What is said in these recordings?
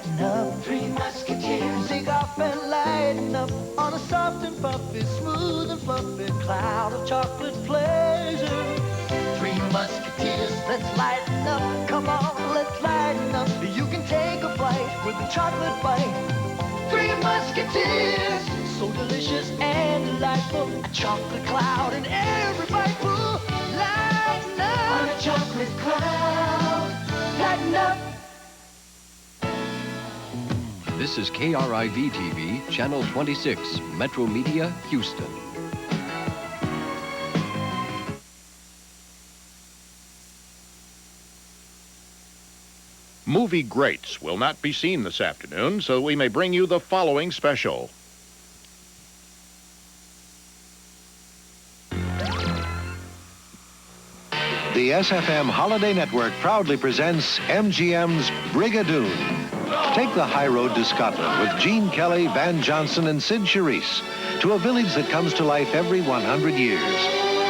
lighten up. Three Musketeers. Take off and lighten up on a soft and puffy, smooth and fluffy cloud of chocolate pleasure. Three Musketeers, let's lighten up. Come on, let's lighten up. You can take a flight with a chocolate bite. Three Musketeers, so delicious and delightful. A chocolate cloud in every bite. Ooh, lighten up on a chocolate cloud. Lighten up. This is KRIV-TV, Channel 26, Metromedia, Houston. Movie greats will not be seen this afternoon, so we may bring you the following special. The SFM Holiday Network proudly presents MGM's Brigadoon. Take the high road to Scotland with Gene Kelly, Van Johnson, and Sid Charisse to a village that comes to life every 100 years.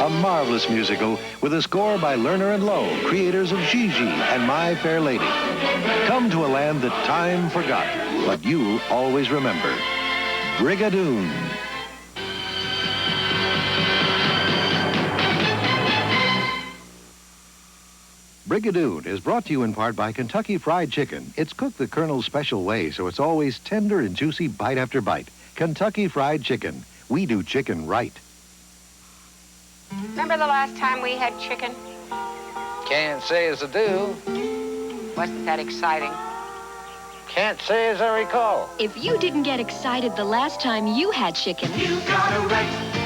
A marvelous musical with a score by Lerner and Lowe, creators of Gigi and My Fair Lady. Come to a land that time forgot, but you'll always remember. Brigadoon. Brigadoon is brought to you in part by Kentucky Fried Chicken. It's cooked the Colonel's special way, so it's always tender and juicy bite after bite. Kentucky Fried Chicken. We do chicken right. Remember the last time we had chicken? Can't say as I do. Wasn't that exciting? Can't say as I recall. If you didn't get excited the last time you had chicken... You got a right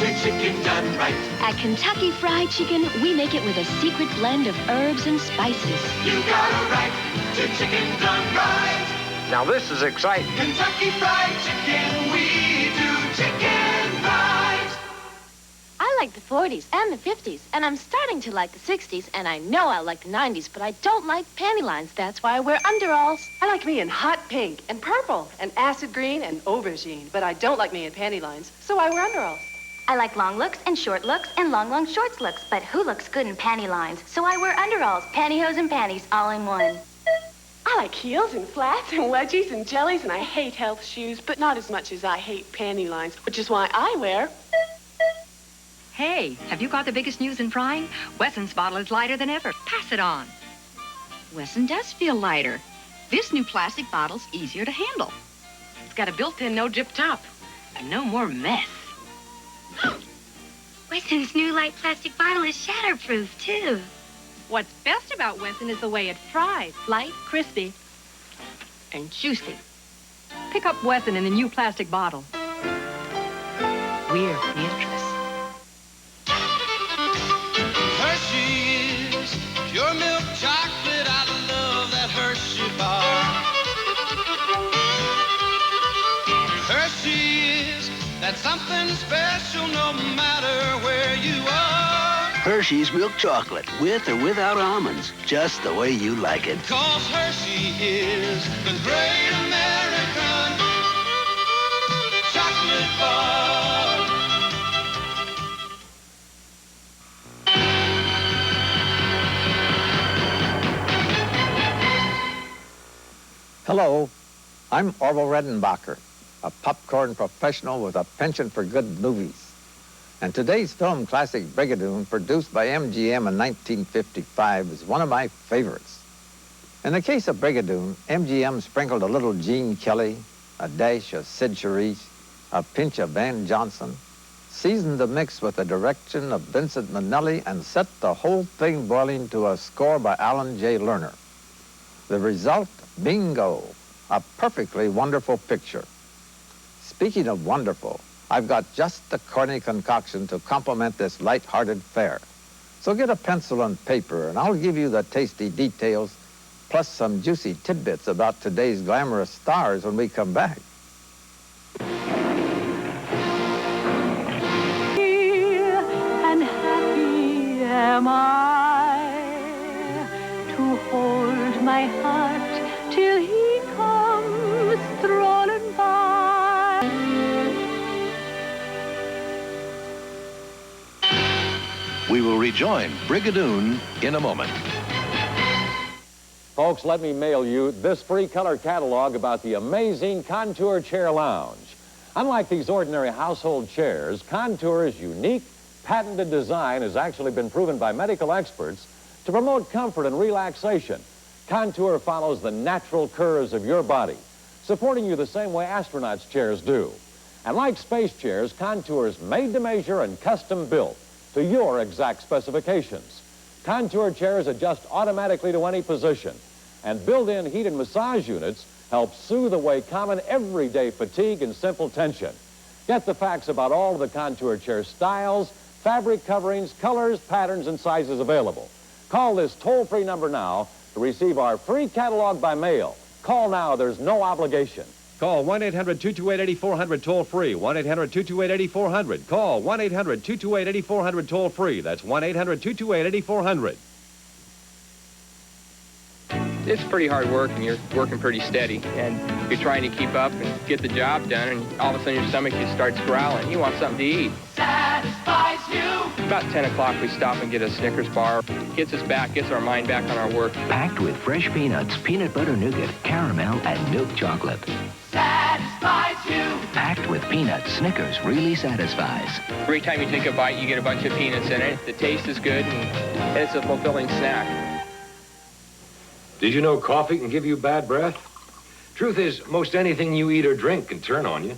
to chicken done right. At Kentucky Fried Chicken, we make it with a secret blend of herbs and spices. You got a right to chicken done right. Now this is exciting. Kentucky Fried Chicken, we do chicken right. I like the 40s and the 50s, and I'm starting to like the 60s, and I know I like the 90s, but I don't like panty lines. That's why I wear underalls. I like me in hot pink and purple and acid green and aubergine, but I don't like me in panty lines, so I wear underalls. I like long looks and short looks and long shorts looks, but who looks good in panty lines? So I wear underalls, pantyhose, and panties all in one. I like heels and flats and wedgies and jellies, and I hate health shoes, but not as much as I hate panty lines, which is why I wear... Hey, have you got the biggest news in frying? Wesson's bottle is lighter than ever. Pass it on. Wesson does feel lighter. This new plastic bottle's easier to handle. It's got a built-in no-drip top and no more mess. Wesson's new light plastic bottle is shatterproof, too. What's best about Wesson is the way it fries. Light, crispy, and juicy. Pick up Wesson in the new plastic bottle. We're Beatrice. Hershey is pure milk chocolate. I love that Hershey bar. Hershey is that something special no matter where you are. Hershey's milk chocolate, with or without almonds, just the way you like it. 'Cause Hershey is the great American chocolate bar. Hello, I'm Orville Redenbacher, a popcorn professional with a penchant for good movies. And today's film classic Brigadoon, produced by MGM in 1955, is one of my favorites. In the case of Brigadoon, MGM sprinkled a little Gene Kelly, a dash of Sid Charisse, a pinch of Van Johnson, seasoned the mix with the direction of Vincent Minnelli, and set the whole thing boiling to a score by Alan J. Lerner. The result, bingo, a perfectly wonderful picture. Speaking of wonderful, I've got just the corny concoction to complement this light-hearted fare. So get a pencil and paper, and I'll give you the tasty details, plus some juicy tidbits about today's glamorous stars when we come back. And happy am I to hold my heart till he comes strolling by. We will rejoin Brigadoon in a moment. Folks, let me mail you this free color catalog about the amazing Contour Chair Lounge. Unlike these ordinary household chairs, Contour's unique, patented design has actually been proven by medical experts to promote comfort and relaxation. Contour follows the natural curves of your body, supporting you the same way astronauts' chairs do. And like space chairs, Contour is made to measure and custom built to your exact specifications. Contour chairs adjust automatically to any position, and built-in heat and massage units help soothe away common everyday fatigue and simple tension. Get the facts about all of the Contour chair styles, fabric coverings, colors, patterns, and sizes available. Call this toll-free number now to receive our free catalog by mail. Call now. There's no obligation. Call 1-800-228-8400 toll-free, 1-800-228-8400. Call 1-800-228-8400 toll-free. That's 1-800-228-8400. It's pretty hard work, and you're working pretty steady, and you're trying to keep up and get the job done, and all of a sudden your stomach just starts growling. You want something to eat. Satisfies you. About 10 o'clock, we stop and get a Snickers bar. Gets us back, gets our mind back on our work. Packed with fresh peanuts, peanut butter nougat, caramel, and milk chocolate. Satisfies you. Packed with peanuts, Snickers really satisfies. Every time you take a bite, you get a bunch of peanuts in it. The taste is good, and it's a fulfilling snack. Did you know coffee can give you bad breath? Truth is, most anything you eat or drink can turn on you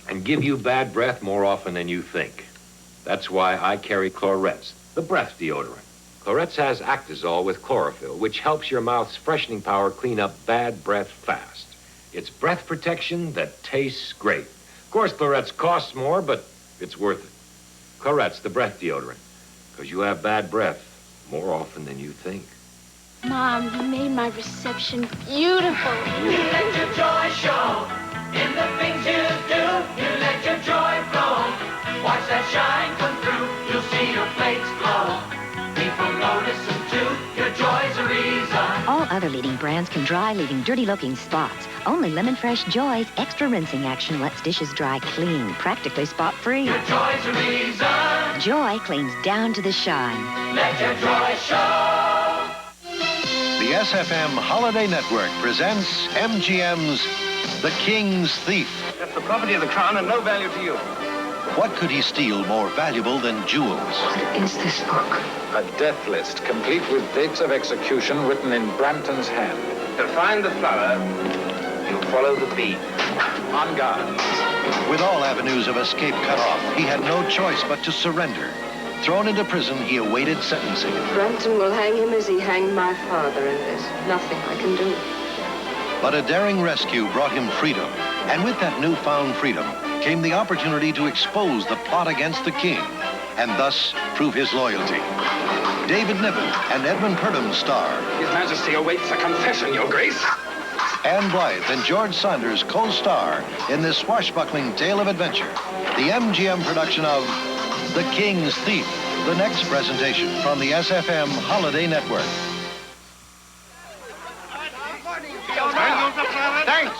and give you bad breath more often than you think. That's why I carry Clorets, the breath deodorant. Clorets has Actazole with chlorophyll, which helps your mouth's freshening power clean up bad breath fast. It's breath protection that tastes great. Of course, Clorets costs more, but it's worth it. Clorets, the breath deodorant, because you have bad breath more often than you think. Mom, you made my reception beautiful. You let your joy show in the things you do. You let your joy flow. Watch that shine come through. You'll see your plates glow. People notice them too. Your joy's a reason. All other leading brands can dry, leaving dirty-looking spots. Only Lemon Fresh Joy's extra rinsing action lets dishes dry clean, practically spot-free. Your joy's a reason. Joy cleans down to the shine. Let your joy show. The SFM Holiday Network presents MGM's The King's Thief. That's the property of the crown and no value to you. What could he steal more valuable than jewels? What is this book? A death list, complete with dates of execution written in Brampton's hand. To find the flower, you follow the bee. On guard. With all avenues of escape cut off, he had no choice but to surrender. Thrown into prison, he awaited sentencing. Brampton will hang him as he hanged my father, and there's nothing I can do. But a daring rescue brought him freedom. And with that newfound freedom came the opportunity to expose the plot against the king and thus prove his loyalty. David Niven and Edmund Purdom star. His Majesty awaits a confession, Your Grace. Anne Blythe and George Saunders co-star in this swashbuckling tale of adventure. The MGM production of The King's Thief, the next presentation from the SFM Holiday Network. Thanks.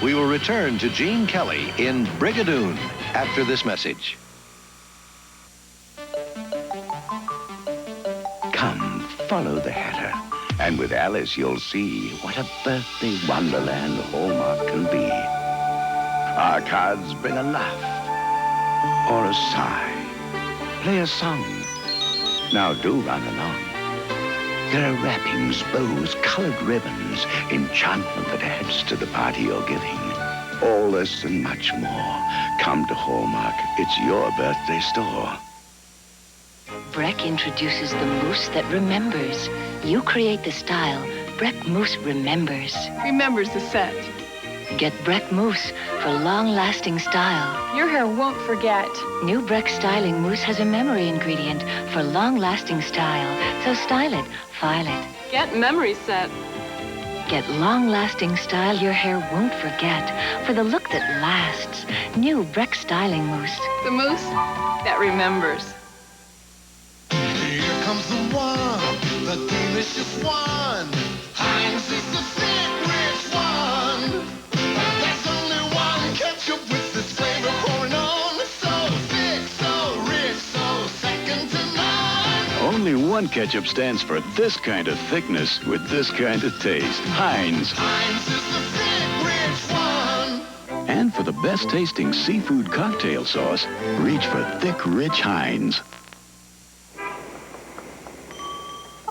We will return to Gene Kelly in Brigadoon after this message. Come, follow the Hatter. And with Alice, you'll see what a birthday wonderland Hallmark can be. Our cards bring a laugh or a sigh. Play a song. Now do run along. There are wrappings, bows, colored ribbons, enchantment that adds to the party you're giving. All this and much more. Come to Hallmark. It's your birthday store. Breck introduces the mousse that remembers. You create the style. Breck Mousse remembers. Remembers the set. Get Breck Mousse for long-lasting style. Your hair won't forget. New Breck Styling Mousse has a memory ingredient for long-lasting style. So style it, file it. Get memory set. Get long-lasting style your hair won't forget for the look that lasts. New Breck Styling Mousse. The mousse that remembers. Here comes the one, the delicious one. Heinz is the thick, rich one. There's only one ketchup with this flavor pouring on. So thick, so rich, so second One ketchup stands for this kind of thickness with this kind of taste. Heinz. Heinz is the thick, rich one. And for the best tasting seafood cocktail sauce, reach for thick, rich Heinz.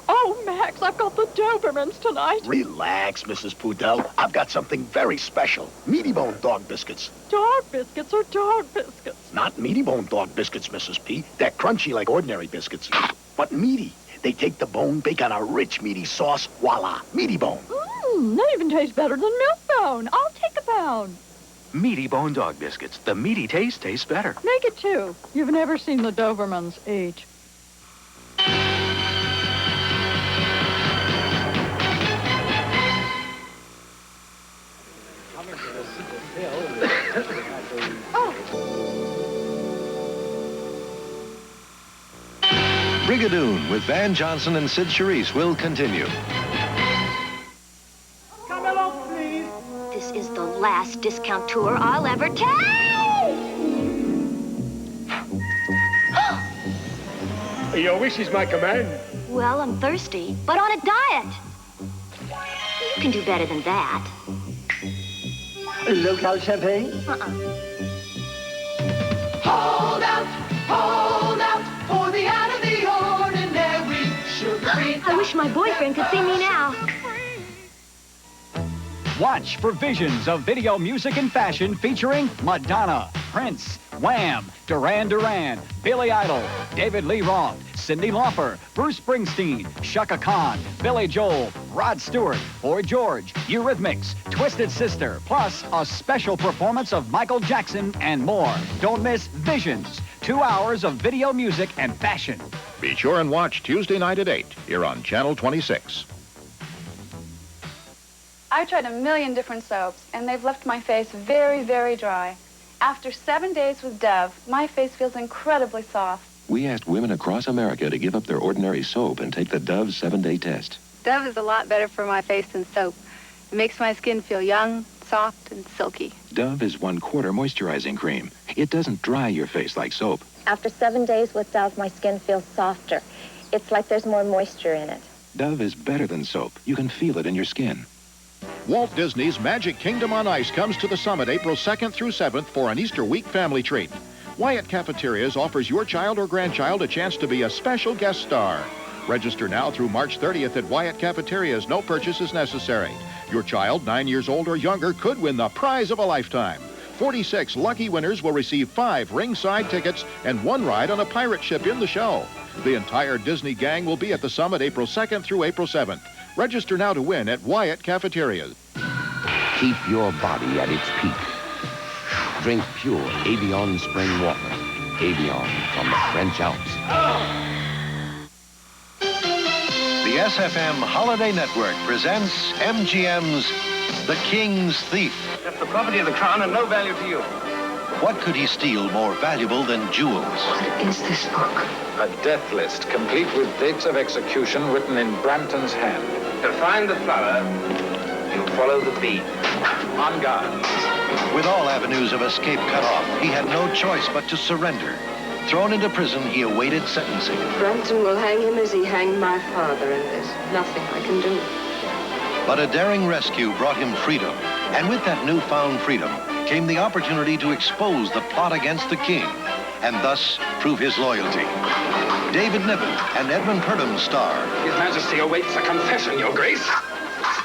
Oh, Max, I've got the Dobermans tonight. Relax, Mrs. Pudell. I've got something very special. Meaty Bone Dog Biscuits. Dog biscuits are dog biscuits. Not Meaty Bone Dog Biscuits, Mrs. P. They're crunchy like ordinary biscuits, but meaty. They take the bone, bake on a rich, meaty sauce. Voila, Meaty Bone. They even taste better than milk bone. I'll take a pound. Meaty Bone Dog Biscuits. The meaty taste tastes better. Make it two. You've never seen the Dobermans eat. Brigadoon with Van Johnson and Sid Charisse will continue. Come along, please. This is the last discount tour I'll ever take. Your wish is my command. Well, I'm thirsty, but on a diet. You can do better than that. Local champagne? Hold out for the out of the ordinary, sugar-free. I wish my boyfriend could see me now. Watch for visions of video music and fashion featuring Madonna, Prince, Wham, Duran Duran, Billy Idol, David Lee Roth, Cyndi Lauper, Bruce Springsteen, Chaka Khan, Billy Joel, Rod Stewart, Boy George, Eurythmics, Twisted Sister, plus a special performance of Michael Jackson and more. Don't miss Visions, 2 hours of video music and fashion. Be sure and watch Tuesday night at 8 here on Channel 26. I've tried a million different soaps, and they've left my face very, very dry. After 7 days with Dove, my face feels incredibly soft. We asked women across America to give up their ordinary soap and take the Dove 7-day test. Dove is a lot better for my face than soap. It makes my skin feel young, soft, and silky. Dove is 1/4 moisturizing cream. It doesn't dry your face like soap. After 7 days with Dove, my skin feels softer. It's like there's more moisture in it. Dove is better than soap. You can feel it in your skin. Walt Disney's Magic Kingdom on Ice comes to the Summit April 2nd through 7th for an Easter week family treat. Wyatt Cafeterias offers your child or grandchild a chance to be a special guest star. Register now through March 30th at Wyatt Cafeterias. No purchase is necessary. Your child, 9 years old or younger, could win the prize of a lifetime. 46 lucky winners will receive 5 ringside tickets and 1 ride on a pirate ship in the show. The entire Disney gang will be at the Summit April 2nd through April 7th. Register now to win at Wyatt Cafeterias. Keep your body at its peak. Drink pure Avion spring water. Avion from the French Alps. The SFM Holiday Network presents MGM's The King's Thief. It's the property of the crown and no value to you. What could he steal more valuable than jewels? What is this book? A death list, complete with dates of execution written in Brampton's hand. To find the flower, you follow the bee. On guard. With all avenues of escape cut off, he had no choice but to surrender. Thrown into prison, he awaited sentencing. Brampton will hang him as he hanged my father, and there's nothing I can do. But a daring rescue brought him freedom. And with that newfound freedom came the opportunity to expose the plot against the king and thus prove his loyalty. David Niven and Edmund Purdom star. His Majesty awaits a confession, Your Grace.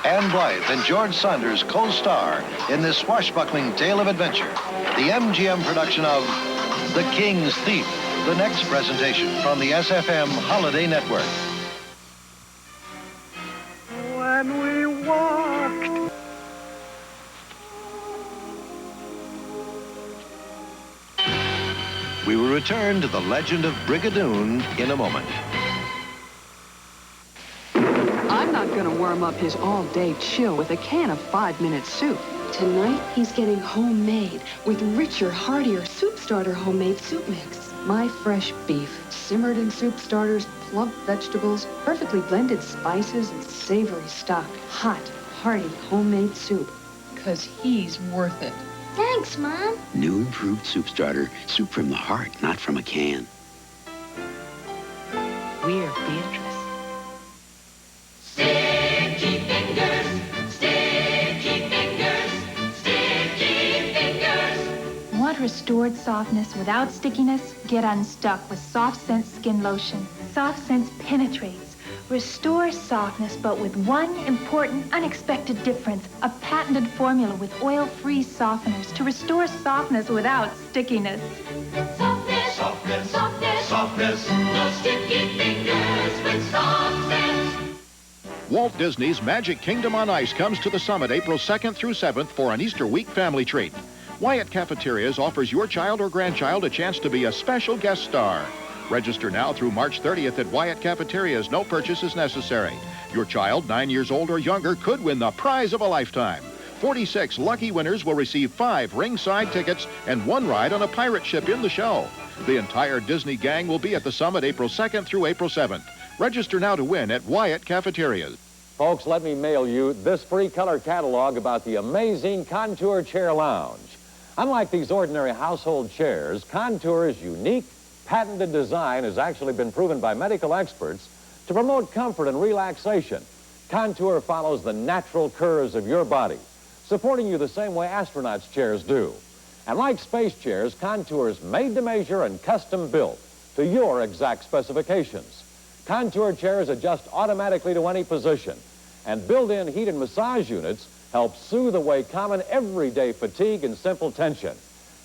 Anne Blythe and George Saunders co-star in this swashbuckling tale of adventure. The MGM production of The King's Thief. The next presentation from the SFM Holiday Network. When we walked. We will return to the legend of Brigadoon in a moment. I'm not going to warm up his all-day chill with a can of 5-minute soup. Tonight, he's getting homemade with richer, heartier soup starter homemade soup mix. My fresh beef, simmered in soup starters, plump vegetables, perfectly blended spices, and savory stock. Hot, hearty, homemade soup. 'Cause he's worth it. Thanks, Mom. New improved soup starter. Soup from the heart, not from a can. We're Beatrice. Want restored softness without stickiness? Get unstuck with Soft Sense Skin Lotion. Soft Sense penetrates, restores softness, but with one important, unexpected difference. A patented formula with oil-free softeners to restore softness without stickiness. Softness, softness, softness, softness. No sticky fingers with Soft Sense. Walt Disney's Magic Kingdom on Ice comes to the Summit April 2nd through 7th for an Easter week family treat. Wyatt Cafeterias offers your child or grandchild a chance to be a special guest star. Register now through March 30th at Wyatt Cafeterias. No purchase is necessary. Your child, 9 years old or younger, could win the prize of a lifetime. 46 lucky winners will receive 5 ringside tickets and 1 ride on a pirate ship in the show. The entire Disney gang will be at the Summit April 2nd through April 7th. Register now to win at Wyatt Cafeterias. Folks, let me mail you this free color catalog about the amazing Contour Chair Lounge. Unlike these ordinary household chairs, Contour's unique, patented design has actually been proven by medical experts to promote comfort and relaxation. Contour follows the natural curves of your body, supporting you the same way astronauts' chairs do. And like space chairs, Contour's made to measure and custom built to your exact specifications. Contour chairs adjust automatically to any position, and built-in heat and massage units help soothe away common everyday fatigue and simple tension.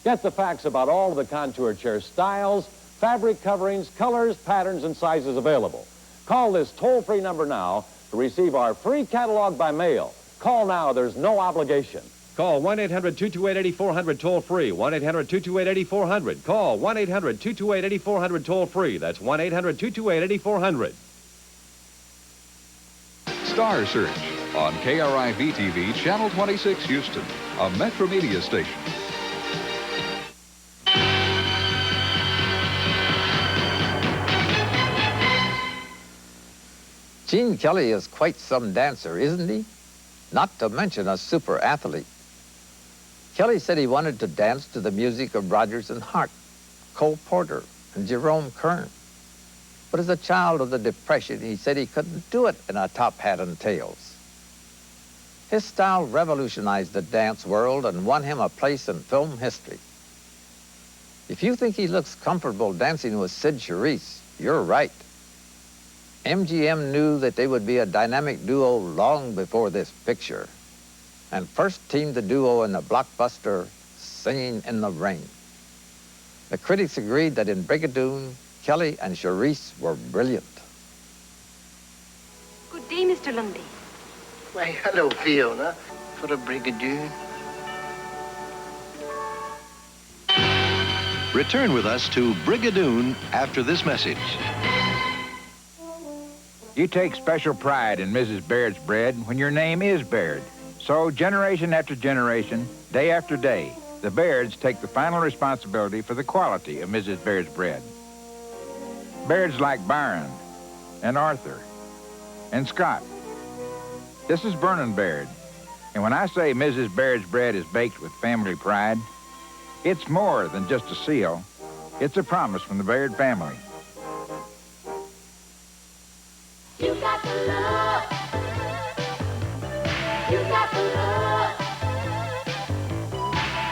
Get the facts about all of the Contour chair styles, fabric coverings, colors, patterns, and sizes available. Call this toll-free number now to receive our free catalog by mail. Call now. There's no obligation. Call 1-800-228-8400 toll-free, 1-800-228-8400. Call 1-800-228-8400 toll-free. That's 1-800-228-8400. Star Search on KRIV-TV, Channel 26, Houston, a Metromedia station. Gene Kelly is quite some dancer, isn't he? Not to mention a super athlete. Kelly said he wanted to dance to the music of Rodgers and Hart, Cole Porter, and Jerome Kern. But as a child of the Depression, he said he couldn't do it in a top hat and tails. His style revolutionized the dance world and won him a place in film history. If you think he looks comfortable dancing with Sid Charisse, you're right. MGM knew that they would be a dynamic duo long before this picture, and first teamed the duo in the blockbuster Singing in the Rain. The critics agreed that in Brigadoon, Kelly and Charisse were brilliant. Good day, Mr. Lundy. Why, hello, Fiona, for a Brigadoon. Return with us to Brigadoon after this message. You take special pride in Mrs. Baird's bread when your name is Baird. So generation after generation, day after day, the Bairds take the final responsibility for the quality of Mrs. Baird's bread. Bairds like Byron and Arthur and Scott. This is Vernon Baird, and when I say Mrs. Baird's bread is baked with family pride, it's more than just a seal. It's a promise from the Baird family. You got the love. You got the love.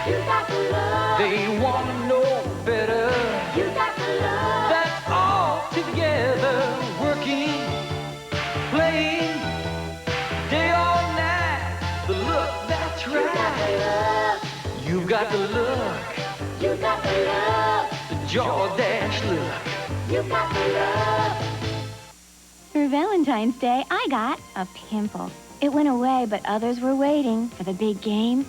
You got the love. They want to know better. You got the love. That's all together, working, playing, day or night. The look that's right. You've got the look. You got the love. The Jordache look. You got the love. For Valentine's Day, I got a pimple. It went away, but others were waiting for the big game.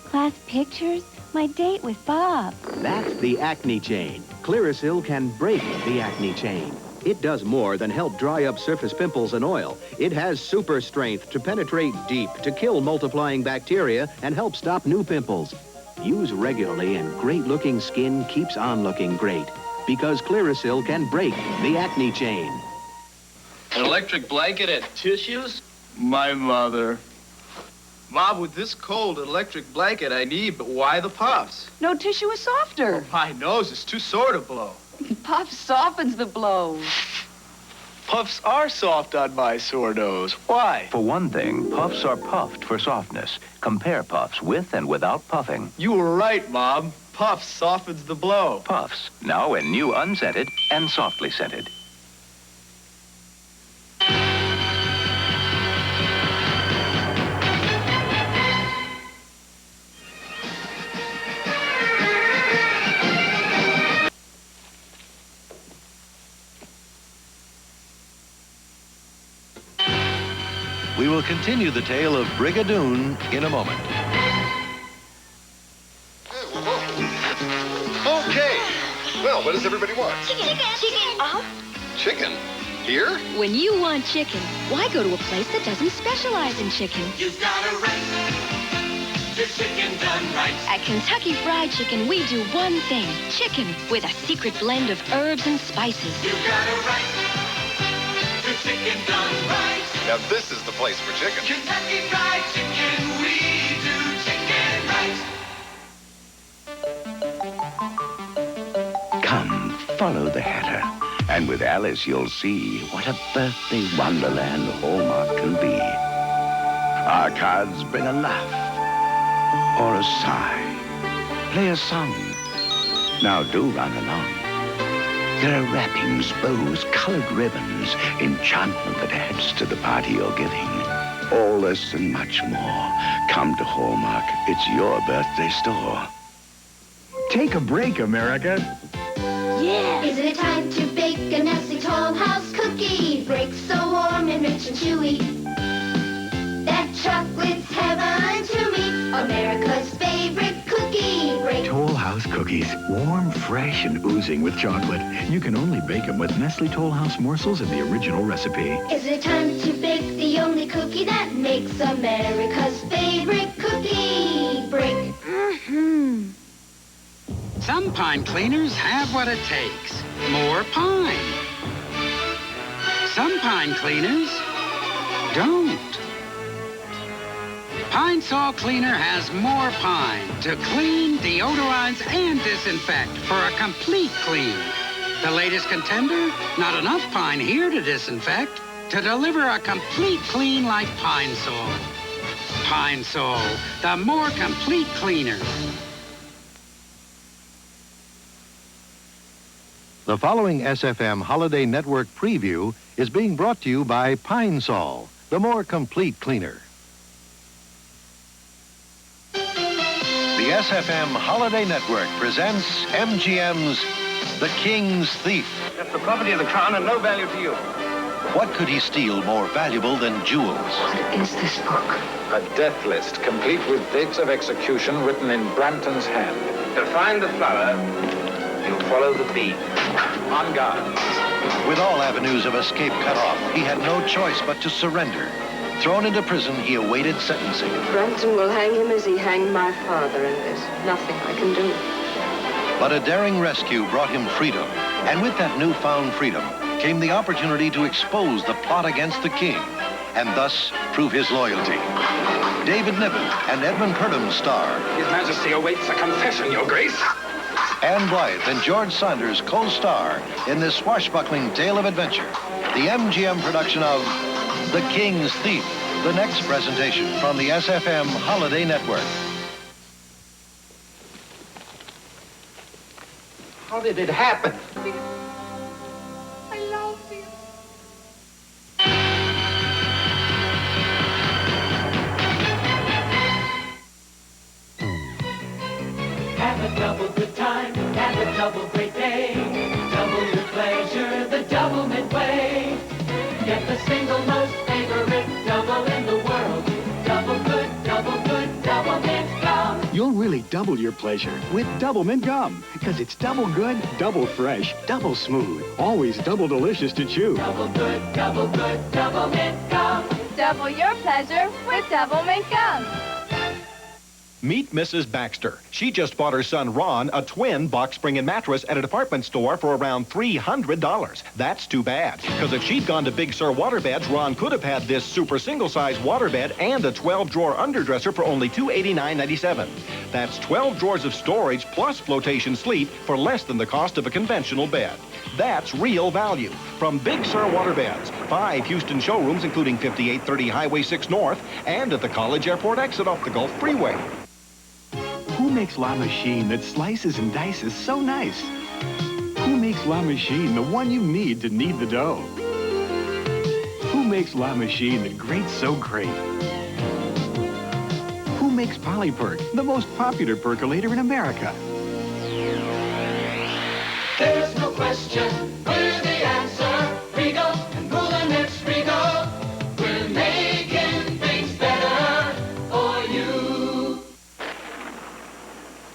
Class pictures, my date with Bob. That's the acne chain. Clearasil can break the acne chain. It does more than help dry up surface pimples and oil. It has super strength to penetrate deep, to kill multiplying bacteria and help stop new pimples. Use regularly and great-looking skin keeps on looking great because Clearasil can break the acne chain. An electric blanket and tissues? My mother. Mom, with this cold, an electric blanket I need, but why the puffs? No tissue is softer. Oh, my nose is too sore to blow. Puff softens the blow. Puffs are soft on my sore nose. Why? For one thing, puffs are puffed for softness. Compare puffs with and without puffing. You were right, Mom. Puffs softens the blow. Puffs, now in new unscented and softly scented. We will continue the tale of Brigadoon in a moment. Okay. Well, what does everybody want? Chicken. Uh-huh. Chicken? Here? When you want chicken, why go to a place that doesn't specialize in chicken? You've got a right. Your chicken done right. At Kentucky Fried Chicken, we do one thing. Chicken with a secret blend of herbs and spices. You've got a right. Your chicken done right. Now this is the place for chicken. Kentucky Fried Chicken, we do chicken right. Come, follow the Hatter. And with Alice, you'll see what a birthday wonderland Hallmark can be. Our cards bring a laugh or a sigh. Play a song. Now do run along. There are wrappings, bows, colored ribbons, enchantment that adds to the party you're giving. All this and much more. Come to Hallmark. It's your birthday store. Take a break, America. Yeah! Isn't it time to bake a Nestle Toll House cookie? Break so warm and rich and chewy. That chocolate's heaven to me. America's favorite cookie break. Toll House cookies. Warm, fresh, and oozing with chocolate. You can only bake them with Nestle Toll House morsels in the original recipe. Isn't it time to bake the only cookie that makes America's favorite cookie break? Mm-hmm. Some pine cleaners have what it takes. More pine. Some pine cleaners don't. Pine Sol Cleaner has more pine to clean, deodorize, and disinfect for a complete clean. The latest contender, not enough pine here to disinfect, to deliver a complete clean like Pine Sol. Pine Sol, the more complete cleaner. The following SFM Holiday Network preview is being brought to you by Pine Sol, the more complete cleaner. The SFM Holiday Network presents MGM's The King's Thief. That's the property of the crown and no value to you. What could he steal more valuable than jewels? What is this book? A death list, complete with dates of execution written in Branton's hand. To find the flower, you follow the bee. On guard. With all avenues of escape cut off, he had no choice but to surrender. Thrown into prison, he awaited sentencing. Branton will hang him as he hanged my father, and there's nothing I can do. But a daring rescue brought him freedom. And with that newfound freedom came the opportunity to expose the plot against the king, and thus prove his loyalty. David Niven and Edmund Purdom star. His Majesty awaits a confession, Your Grace. Anne Blythe and George Saunders co-star in this swashbuckling tale of adventure. The MGM production of The King's Thief. The next presentation from the SFM Holiday Network. How did it happen? I love you. Have a double good time, have a double great day. Double your pleasure the Doublemint way. Get the single most favorite double in the world. Double good, Doublemint gum. You'll really double your pleasure with Doublemint gum, because it's double good, double fresh, double smooth, always double delicious to chew. Double good, Doublemint gum. Double your pleasure with Doublemint gum. Meet Mrs. Baxter. She just bought her son Ron a twin box spring and mattress at a department store for around $300. That's too bad, because if she'd gone to Big Sur Waterbeds, Ron could have had this super single-size waterbed and a 12-drawer underdresser for only $289.97. That's 12 drawers of storage plus flotation sleep for less than the cost of a conventional bed. That's real value from Big Sur Waterbeds. 5 Houston showrooms, including 5830 Highway 6 North and at the College Airport exit off the Gulf Freeway. Who makes La Machine that slices and dices so nice? Who makes La Machine the one you need to knead the dough? Who makes La Machine that grates so great? Who makes Polyperk, the most popular percolator in America? There's no question, we're the answer. Regal and Mousse Regal. We're making things better for you.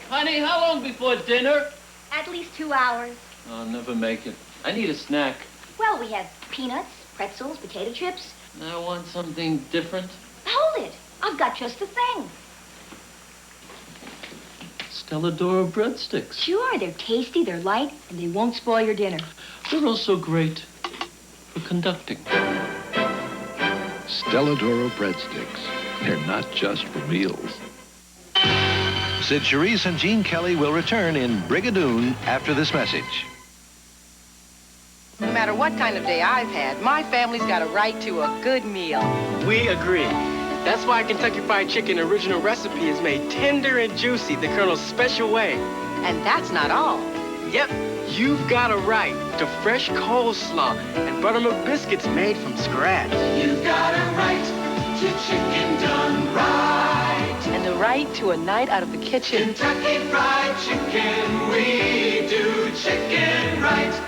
Honey, how long before dinner? At least 2 hours. I'll never make it. I need a snack. Well, we have peanuts, pretzels, potato chips. I want something different. Hold it. I've got just the thing. Stelladora breadsticks. Sure, they're tasty, they're light, and they won't spoil your dinner. They're also great for conducting. Stelladora breadsticks. They're not just for meals. Sid Charisse and Gene Kelly will return in Brigadoon after this message. No matter what kind of day I've had, my family's got a right to a good meal. We agree. That's why Kentucky Fried Chicken original recipe is made tender and juicy the Colonel's special way. And that's not all. Yep, you've got a right to fresh coleslaw and buttermilk biscuits made from scratch. You've got a right to chicken done right. And the right to a night out of the kitchen. Kentucky Fried Chicken, we do chicken right.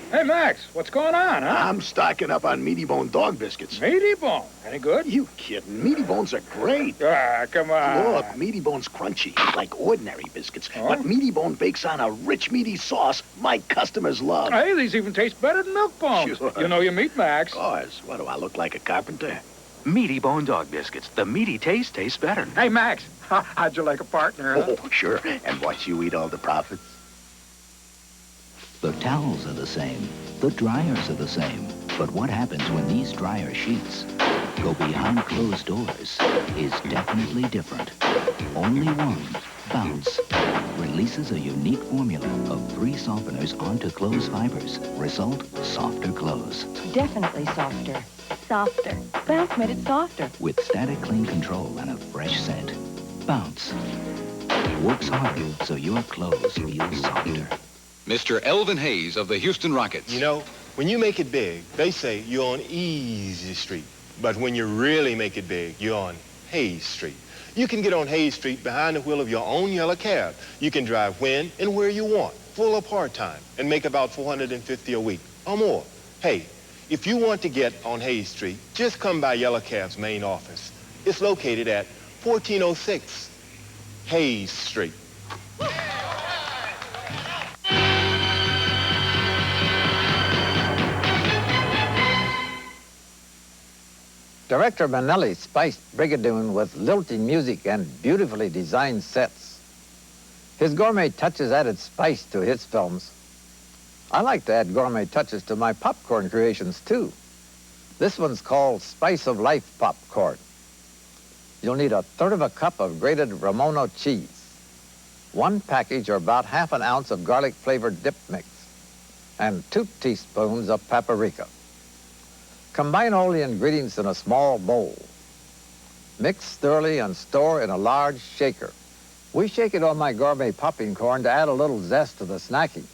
Hey, Max, what's going on, huh? I'm stocking up on Meaty Bone dog biscuits. Meaty Bone? Any good? You kidding? Meaty Bones are great. Ah, come on. Look, Meaty Bone's crunchy, like ordinary biscuits. Oh? But Meaty Bone bakes on a rich, meaty sauce my customers love. Hey, these even taste better than Milk Bones. Sure. You know your meat, Max. Of course. What, do I look like a carpenter? Meaty Bone dog biscuits. The meaty taste tastes better. Hey, Max, how'd you like a partner, huh? Oh, sure. And watch you eat all the profits. The towels are the same. The dryers are the same. But what happens when these dryer sheets go behind closed doors is definitely different. Only one, Bounce, releases a unique formula of 3 softeners onto clothes fibers. Result, softer clothes. Definitely softer. Softer. Bounce made it softer. With static clean control and a fresh scent. Bounce works harder so your clothes feel softer. Mr. Elvin Hayes of the Houston Rockets. You know, when you make it big, they say you're on Easy Street. But when you really make it big, you're on Hayes Street. You can get on Hayes Street behind the wheel of your own yellow cab. You can drive when and where you want, full or part-time, and make about $450 a week or more. Hey, if you want to get on Hayes Street, just come by Yellow Cab's main office. It's located at 1406 Hayes Street. Director Manelli spiced Brigadoon with lilting music and beautifully designed sets. His gourmet touches added spice to his films. I like to add gourmet touches to my popcorn creations, too. This one's called Spice of Life Popcorn. You'll need 1/3 cup of grated Romano cheese, 1 package or about ½ an ounce of garlic-flavored dip mix, and 2 teaspoons of paprika. Combine all the ingredients in a small bowl. Mix thoroughly and store in a large shaker. We shake it on my gourmet popping corn to add a little zest to the snacking.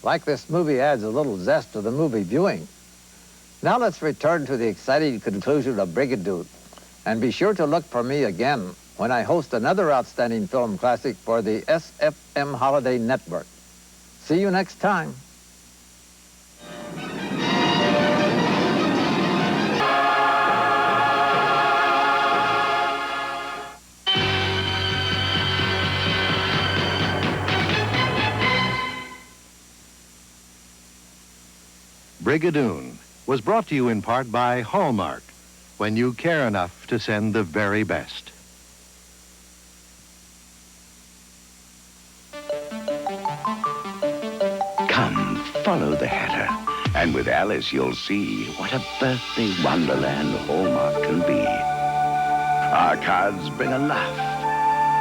Like this movie adds a little zest to the movie viewing. Now let's return to the exciting conclusion of Brigadoon. And be sure to look for me again when I host another outstanding film classic for the SFM Holiday Network. See you next time. Brigadoon was brought to you in part by Hallmark, when you care enough to send the very best. Come, follow the Hatter. And with Alice, you'll see what a birthday wonderland Hallmark can be. Our cards bring a laugh